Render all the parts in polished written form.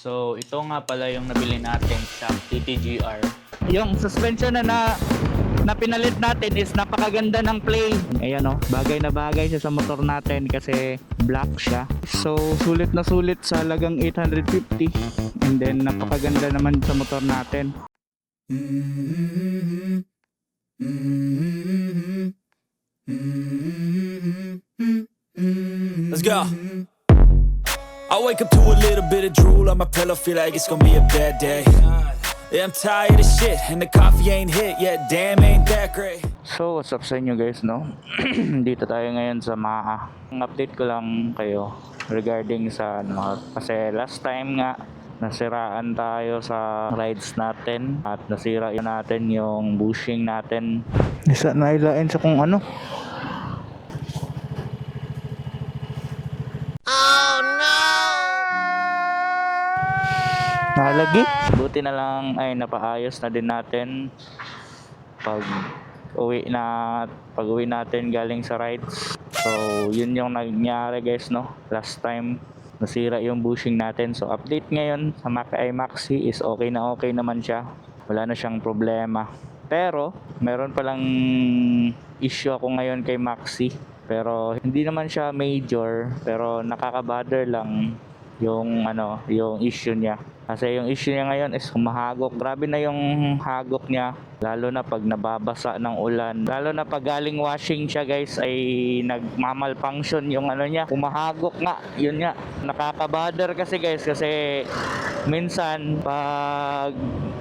So, ito nga pala yung nabili natin sa TTGR. Yung suspension na pinalit natin is napakaganda ng play. Ayan o, bagay na bagay siya sa motor natin kasi black siya. So, sulit na sulit sa halagang 850. And then, napakaganda naman sa motor natin. Let's go. I wake up to a little bit of drool on my pillow, feel like it's gonna be a bad day. Yeah, I'm tired of shit, and the coffee ain't hit yet, damn ain't that great. So, what's up sa inyo guys, no? Dito tayo ngayon sa MAA. Ang update ko lang kayo regarding sa kasi last time nga nasiraan tayo sa rides natin at nasira yun natin yung bushing natin. Isa na ilain sa kung ano. Nalagi. Buti na lang ay napaayos na din natin pag uwi natin galing sa rides. So yun yung nangyari guys, no? Last time nasira yung bushing natin. So update ngayon sa Macay Maxi is okay naman siya. Wala na siyang problema. Pero meron palang issue ako ngayon kay Maxi. Pero hindi naman siya major, pero nakaka-bother lang yung yung issue niya. Kasi yung issue niya ngayon is humahagok. Grabe na yung hagok niya, lalo na pag nababasa ng ulan. Lalo na pag galing washing siya guys ay nagmamalfunction yung niya. Humahagok nga, yun nga. Nakaka-bother kasi guys, kasi minsan pag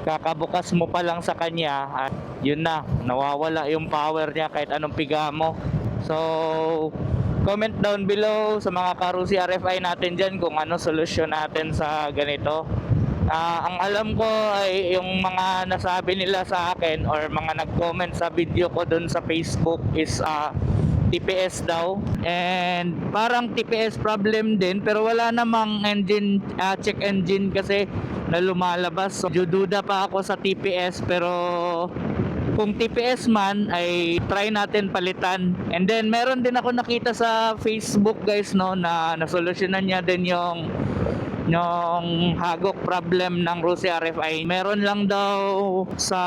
kakabukas mo pa lang sa kanya, yun na, nawawala yung power niya kahit anong piga mo. So comment down below sa mga Karusi RFI natin dyan kung ano solusyon natin sa ganito. Ang alam ko ay yung mga nasabi nila sa akin or mga nag-comment sa video ko dun sa Facebook is TPS daw, and parang TPS problem din, pero wala namang engine check engine kasi na lumalabas. So duda pa ako sa TPS, pero kung TPS man ay try natin palitan. And then meron din ako nakita sa Facebook guys, no, na nasolusyonan niya din yung hagok problem ng Rusi RFI. Meron lang daw sa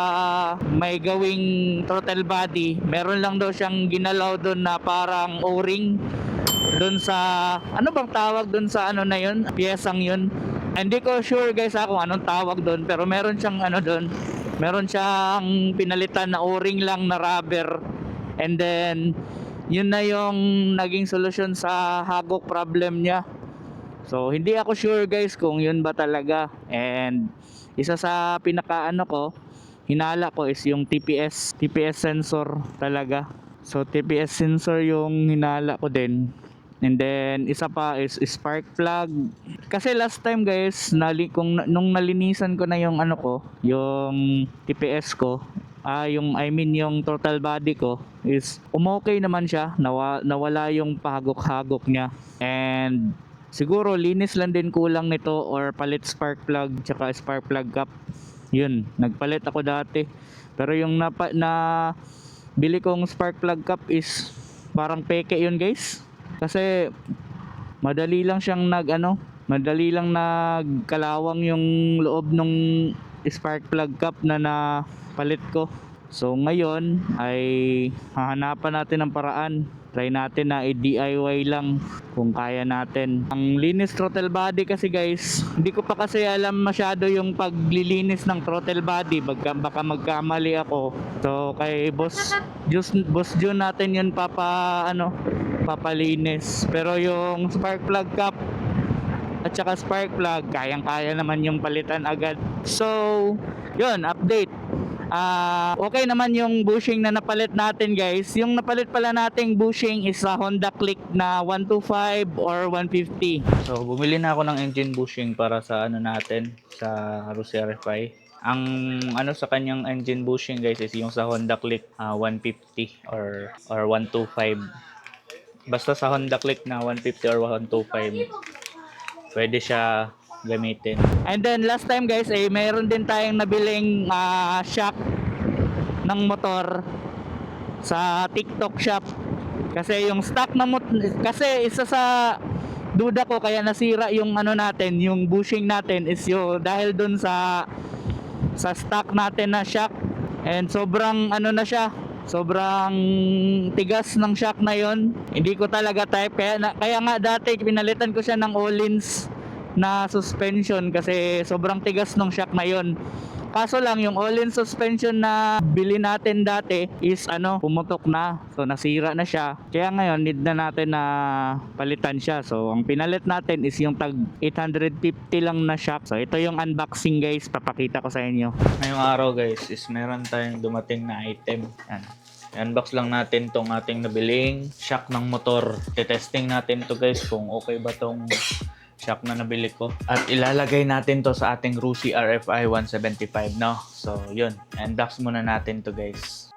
may gawing throttle body, meron lang daw siyang ginalaw doon na parang o-ring doon sa ano bang tawag doon sa na yun, piyesang yun. Hindi ko sure guys kung anong tawag doon, pero meron siyang doon, meron siyang pinalitan na o-ring lang na rubber. And then yun na yung naging solusyon sa hagok problem niya. So hindi ako sure guys kung yun ba talaga. And isa sa pinaka hinala ko is yung TPS sensor talaga. So TPS sensor yung hinala ko din. And then isa pa is spark plug. Kasi last time guys, nung nalinisan ko na yung yung TPS ko, yung total body ko is umokay naman siya, nawala yung pahagok-hagok niya. And siguro linis lang din kulang nito or palit spark plug tsaka spark plug cap. Yun, nagpalit ako dati. Pero yung bili kong spark plug cap is parang peke yun guys. Kasi madali lang siyang madali lang nagkalawang yung loob ng spark plug cap na napalit ko. So ngayon ay hahanapan natin ng paraan. Try natin na i-DIY lang kung kaya natin. Ang linis throttle body kasi guys, hindi ko pa kasi alam masyado yung paglilinis ng throttle body. Baka magkamali ako. So kay Boss Jun natin yun papalinis. Pero yung spark plug cap at saka spark plug, kayang-kaya naman yung palitan agad. So yun, update. Okay naman yung bushing na napalit natin guys. Yung napalit pala nating bushing is sa Honda Click na 125 or 150. So bumili na ako ng engine bushing para sa natin sa Rusi RFI. Ang sa kanyang engine bushing guys is yung sa Honda Click 150 or 125. Basta sa Honda Click na 150 or 125 pwede siya gamitin. And then last time guys mayroon din tayong nabiling shock ng motor sa TikTok shop. Kasi yung stock na kasi isa sa duda ko kaya nasira yung ano natin, yung bushing natin is yung dahil dun sa stock natin na shock. And sobrang ano na siya, sobrang tigas ng shock na yon. Hindi ko talaga type kaya nga dati pinalitan ko siya ng Öhlins na suspension kasi sobrang tigas ng shock na yon. Kaso lang yung all-in suspension na bili natin dati is pumutok na. So nasira na siya. Kaya ngayon need na natin na palitan siya. So ang pinalit natin is yung tag 850 lang na shock. So ito yung unboxing guys, papakita ko sa inyo. Ngayong araw guys is meron tayong dumating na item. Yan. I-unbox lang natin tong ating nabiling shock ng motor. Testing natin to guys kung okay ba tong shock na nabili ko. At ilalagay natin to sa ating Rusi RFI 175, no? So, yun. Unbox muna natin to, guys.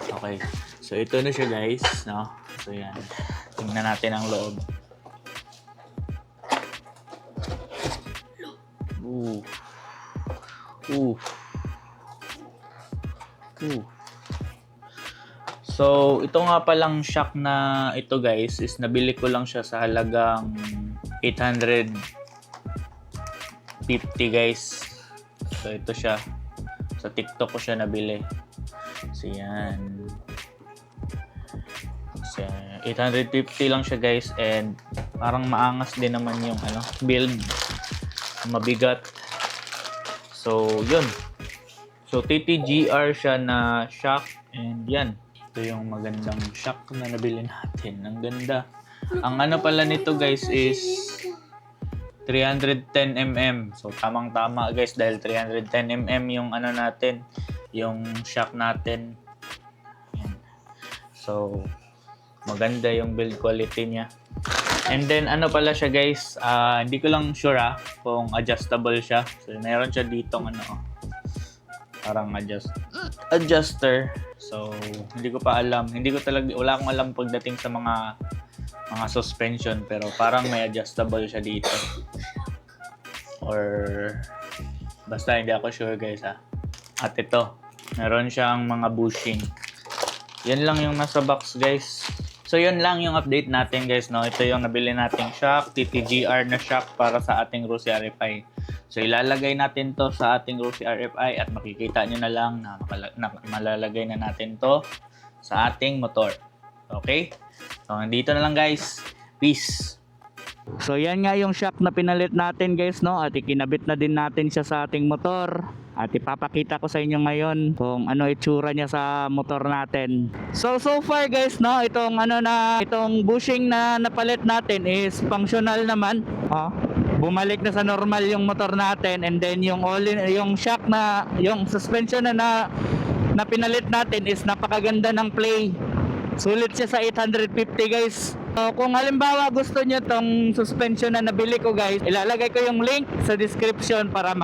Okay. So, ito na siya, guys, no? So, yan. Tingnan natin ang loob. Ooh. Ooh. Ooh. So, ito nga palang shock na ito guys is nabili ko lang siya sa halagang 850 guys. So, ito siya. Sa TikTok ko siya nabili. So, yan. So, 850 lang siya guys and parang maangas din naman yung build. Mabigat. So, yun. So, TTGR siya na shock and yan. Ito yung magandang shock na nabili natin. Ang ganda. Ang pala nito guys is 310mm. So tamang-tama guys dahil 310mm yung natin, yung shock natin. Ayan. So maganda yung build quality niya. And then pala siya guys, hindi ko lang sure kung adjustable siya. So meron siya ditong parang adjuster. So, hindi ko pa alam. Wala akong alam pagdating sa mga suspension pero parang may adjustable siya dito. Or basta hindi ako sure guys At ito, meron siyang mga bushing. Yan lang yung nasa box guys. So, yun lang yung update natin guys, no? Ito yung nabili nating shock, TTGR na shock para sa ating Rusi RFI. So, ilalagay natin to sa ating Rusi RFI at makikita nyo na lang na malalagay na natin to sa ating motor. Okay? So, nandito na lang guys. Peace! So, yan nga yung shock na pinalit natin guys, no? At ikinabit na din natin siya sa ating motor. At ipapakita ko sa inyo ngayon kung ano itsura niya sa motor natin. So far guys, no, itong bushing na napalit natin is functional naman. Bumalik na sa normal yung motor natin and then yung shock na yung suspension na pinalit natin is napakaganda ng play. Sulit siya sa 850 guys. So, kung halimbawa gusto nyo tong suspension na nabili ko guys, ilalagay ko yung link sa description para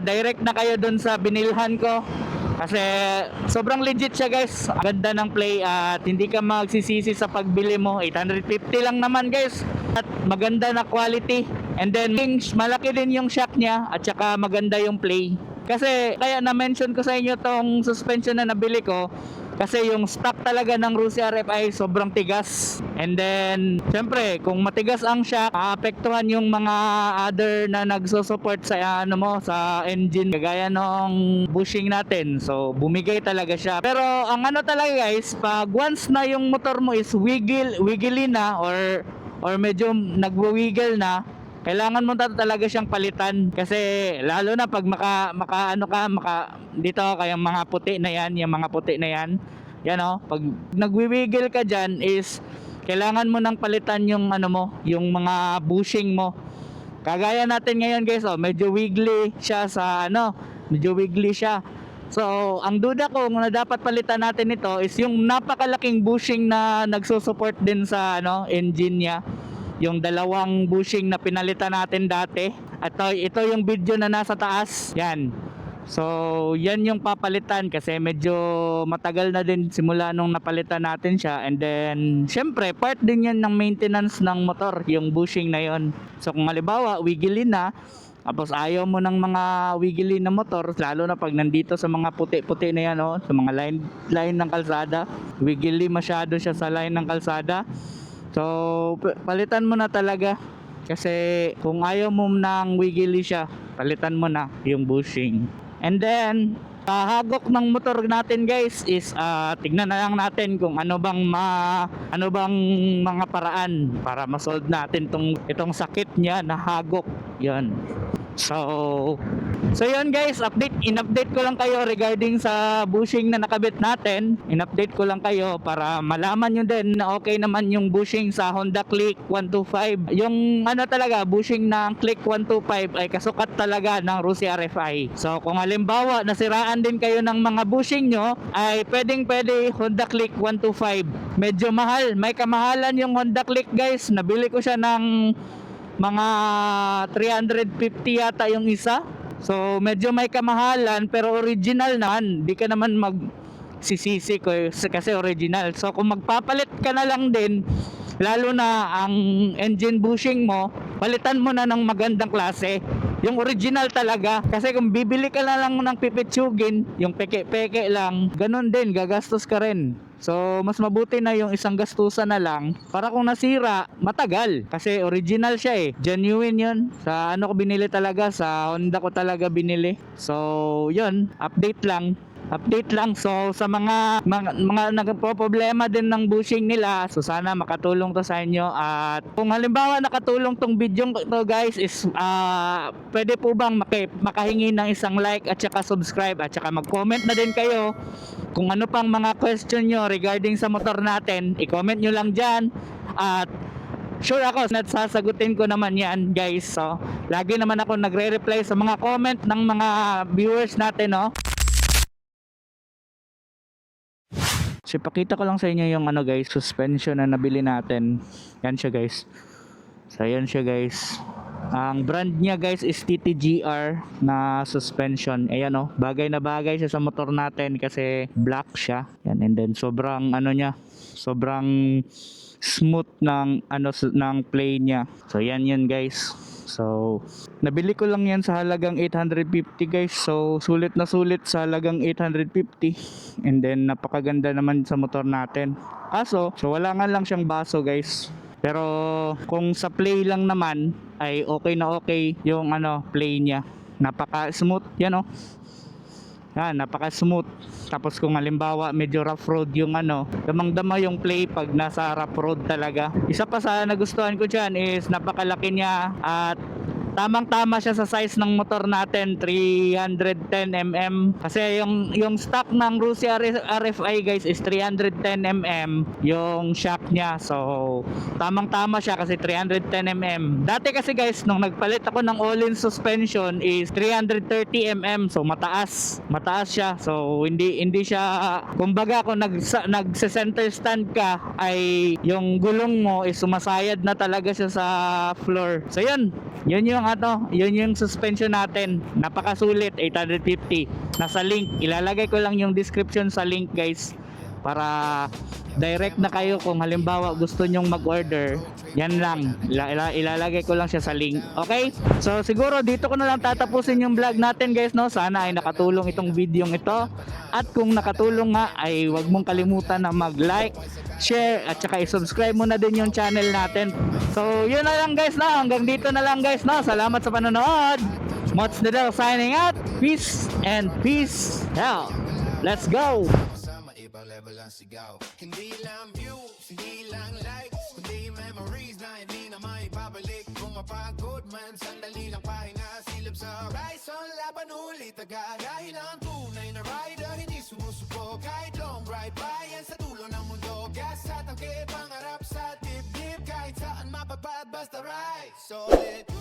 direct na kayo dun sa binilhan ko. Kasi sobrang legit siya guys. Ganda ng play at hindi ka magsisisi sa pagbili mo. 850 lang naman guys. At maganda na quality. And then malaki din yung shock niya at saka maganda yung play. Kasi kaya na-mention ko sa inyo tong suspension na nabili ko. Kasi yung stock talaga ng Rusi RFI sobrang tigas. And then, syempre, kung matigas ang shock, aapektuhan yung mga other na nagsusupport sa sa engine kagaya ng bushing natin. So, bumigay talaga siya. Pero ang talaga guys, pag once na yung motor mo is wiggly na or medyo nagwa-wiggle na, kailangan mo talaga siyang palitan kasi lalo na pag dito kayang mga puti na yan, pag nagwi-wiggle ka diyan is kailangan mo nang palitan yung yung mga bushing mo. Kagaya natin ngayon guys, medyo wiggly siya So, ang duda ko na dapat palitan natin ito is yung napakalaking bushing na nagsusupport din sa engine niya. Yung dalawang bushing na pinalitan natin dati. At ito yung video na nasa taas. Yan. So, yan yung papalitan kasi medyo matagal na din simula nung napalitan natin siya. And then, syempre, part din yan ng maintenance ng motor, yung bushing na yon. So, kung halimbawa, wiggly na, tapos ayaw mo ng mga wiggly na motor, lalo na pag nandito sa mga puti-puti na yan, sa mga line ng kalsada, wiggly masyado siya sa line ng kalsada. So, palitan mo na talaga. Kasi kung ayaw mo nang wiggly siya, palitan mo na yung bushing. And then, hagok ng motor natin guys is tignan na lang natin kung ano bang mga paraan para ma-solve natin itong sakit niya na hagok. 'Yon. So yun guys, in-update ko lang kayo regarding sa bushing na nakabit natin. In-update ko lang kayo para malaman nyo din na okay naman yung bushing sa Honda Click 125. Yung talaga, bushing ng Click 125 ay kasukat talaga ng Rusi RFI. So kung halimbawa nasiraan din kayo ng mga bushing nyo, ay pwede Honda Click 125. Medyo mahal, may kamahalan yung Honda Click guys. Nabili ko siya ng mga 350 yata yung isa. So medyo may kamahalan pero original naman. Di ka naman magsisisi ko kasi original. So kung magpapalit ka na lang din, lalo na ang engine bushing mo, palitan mo na ng magandang klase, yung original talaga. Kasi kung bibili ka na lang ng pipitsugin, yung peke-peke lang, ganun din, gagastos ka rin. So mas mabuti na yung isang gastusan na lang para kung nasira, matagal. Kasi original siya genuine yun. Sa ko binili talaga, sa Honda ko talaga binili. So yun, update lang. So sa mga nagpo-problema din ng bushing nila, so sana makatulong to sa inyo. At kung halimbawa nakatulong tong video to guys is pwede po bang makahingi ng isang like at saka subscribe at saka mag-comment na din kayo kung ano pang mga question nyo regarding sa motor natin. I-comment nyo lang dyan at sure ako sasagutin ko naman yan guys. So lagi naman ako nagre-reply sa mga comment ng mga viewers natin, no? So ipakita ko lang sa inyo yung guys, suspension na nabili natin. Yan siya guys. So yan siya guys. Ang brand niya guys is TTGR na suspension. Ayan bagay na bagay siya sa motor natin kasi black siya. Yan, and then sobrang sobrang smooth ng play niya. So yan yun guys. So nabili ko lang yan sa halagang 850 guys. So sulit na sulit sa halagang 850. And then napakaganda naman sa motor natin. So wala nga lang siyang baso guys. Pero kung sa play lang naman ay okay na okay yung play niya. Napaka-smooth yan Yan, napaka-smooth. Tapos kung halimbawa medyo rough road yung damang-dama yung play pag nasa rough road talaga. Isa pa sa nagustuhan ko dyan is napakalaki niya at tamang-tama siya sa size ng motor natin, 310mm. Kasi yung stock ng Rusi RFI guys is 310mm yung shock niya. So tamang-tama siya kasi 310mm. Dati kasi guys nung nagpalit ako ng all-in suspension is 330mm. So mataas siya. So hindi siya, kumbaga kung nagse-center stand ka ay yung gulong mo is sumasayad na talaga siya sa floor. So yun yung suspension natin. Napakasulit, 850. Nasa link, ilalagay ko lang yung description sa link guys para direct na kayo kung halimbawa gusto nyong mag-order. Yan lang, ilalagay ko lang siya sa link. Okay? So siguro dito ko na lang tatapusin yung vlog natin guys, no? Sana ay nakatulong itong video ito. At kung nakatulong nga ay huwag mong kalimutan na mag-like, share at saka i-subscribe mo na din yung channel natin. So yun na lang guys, no? Hanggang dito na lang guys, no? Salamat sa panonood. Mods Nadal signing out. Peace and peace out. Let's go. Ibang level ang sigaw. Hindi lang views, hindi lang likes, kundi memories na hindi na maibabalik. Kung mapagod man, sandali lang pahinga. Silip sa horizon, laban ulit agad. Dahil ang tunay na rider, hindi sumusuko. Kahit long ride pa yan sa dulo ng mundo. Gas at tangke, pangarap sa dibdib. Kahit saan mapapad, basta ride. Solid.